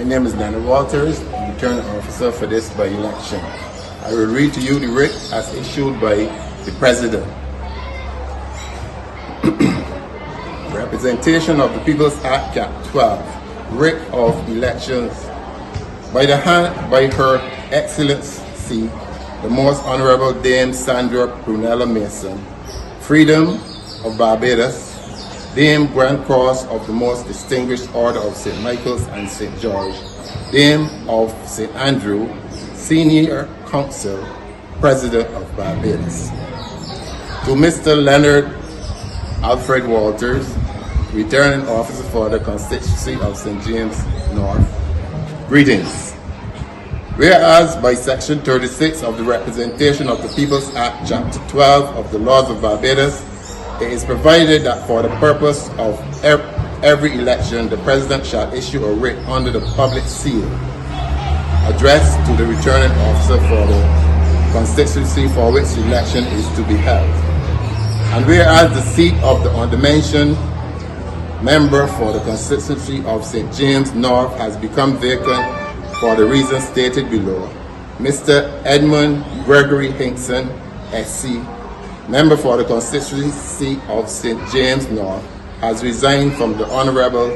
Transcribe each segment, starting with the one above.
My name is Leonard Walters, returning officer for this by-election. I will read to you the writ as issued by the President. Representation of the People's Act, Cap 12, writ of elections by Her Excellency, the Most Honourable Dame Sandra Mason, Freedom of Barbados, Dame Grand Cross of the Most Distinguished Order of St. Michael's and St. George, Dame of St. Andrew, Senior Counsel, President of Barbados. To Mr. Leonard Alfred Walters, returning officer for the constituency of St. James North, greetings. Whereas by Section 36 of the Representation of the People's Act, Chapter 12 of the Laws of Barbados, it is provided that for the purpose of every election, the President shall issue a writ under the public seal, addressed to the returning officer for the constituency for which the election is to be held. And whereas the seat of the undermentioned member for the constituency of St. James North has become vacant for the reasons stated below, Mr. Edmund Gregory Hinkson, SC, member for the constituency of St. James North, has resigned from the Honourable,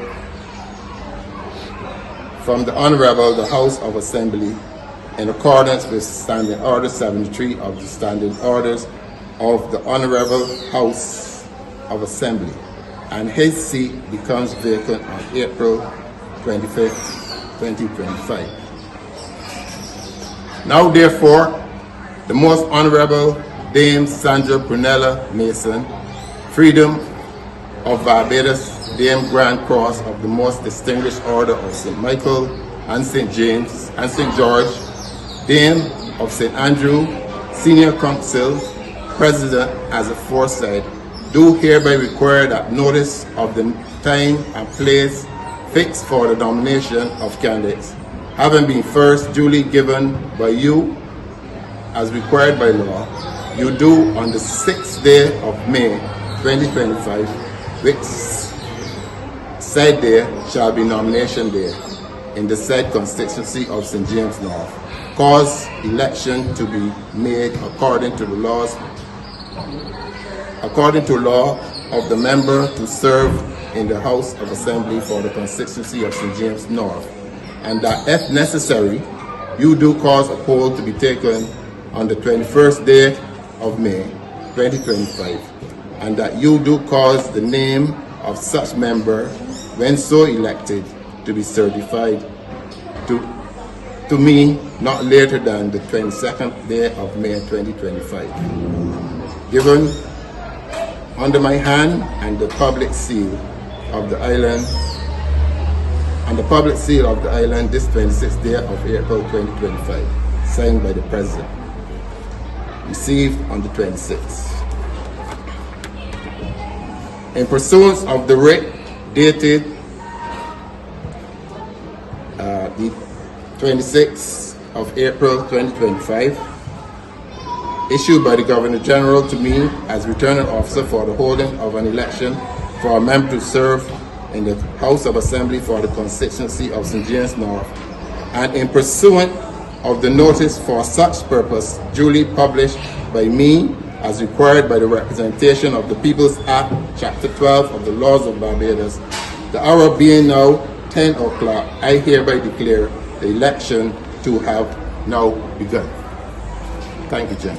the House of Assembly in accordance with Standing Order 73 of the Standing Orders of the Honourable House of Assembly, and his seat becomes vacant on April 25th, 2025. Now therefore, the Most Honourable Dame Sandra Mason, Freedom of Barbados, Dame Grand Cross of the Most Distinguished Order of St. Michael and St. James and St. George, Dame of St. Andrew, Senior Counsel, President as aforesaid, do hereby require that notice of the time and place fixed for the nomination of candidates, having been first duly given by you as required by law, you do on the 6th day of May 2025, which said day shall be nomination day in the said constituency of St. James North, cause election to be made according to law of the member to serve in the House of Assembly for the constituency of St. James North, and that if necessary, you do cause a poll to be taken on the 21st day of May 2025, and that you do cause the name of such member, when so elected, to be certified to me not later than the 22nd day of May 2025. Given under my hand and the public seal of the island, this 26th day of April 2025, signed by the President. Received on the 26th. In pursuance of the writ dated the 26th of April 2025, issued by the Governor General to me as returning officer for the holding of an election for a member to serve in the House of Assembly for the constituency of St. James North, and in pursuant of the notice for such purpose duly published by me as required by the Representation of the People's Act, Chapter 12 of the Laws of Barbados, the hour being now 10 o'clock, I hereby declare the election to have now begun. Thank you, Jen.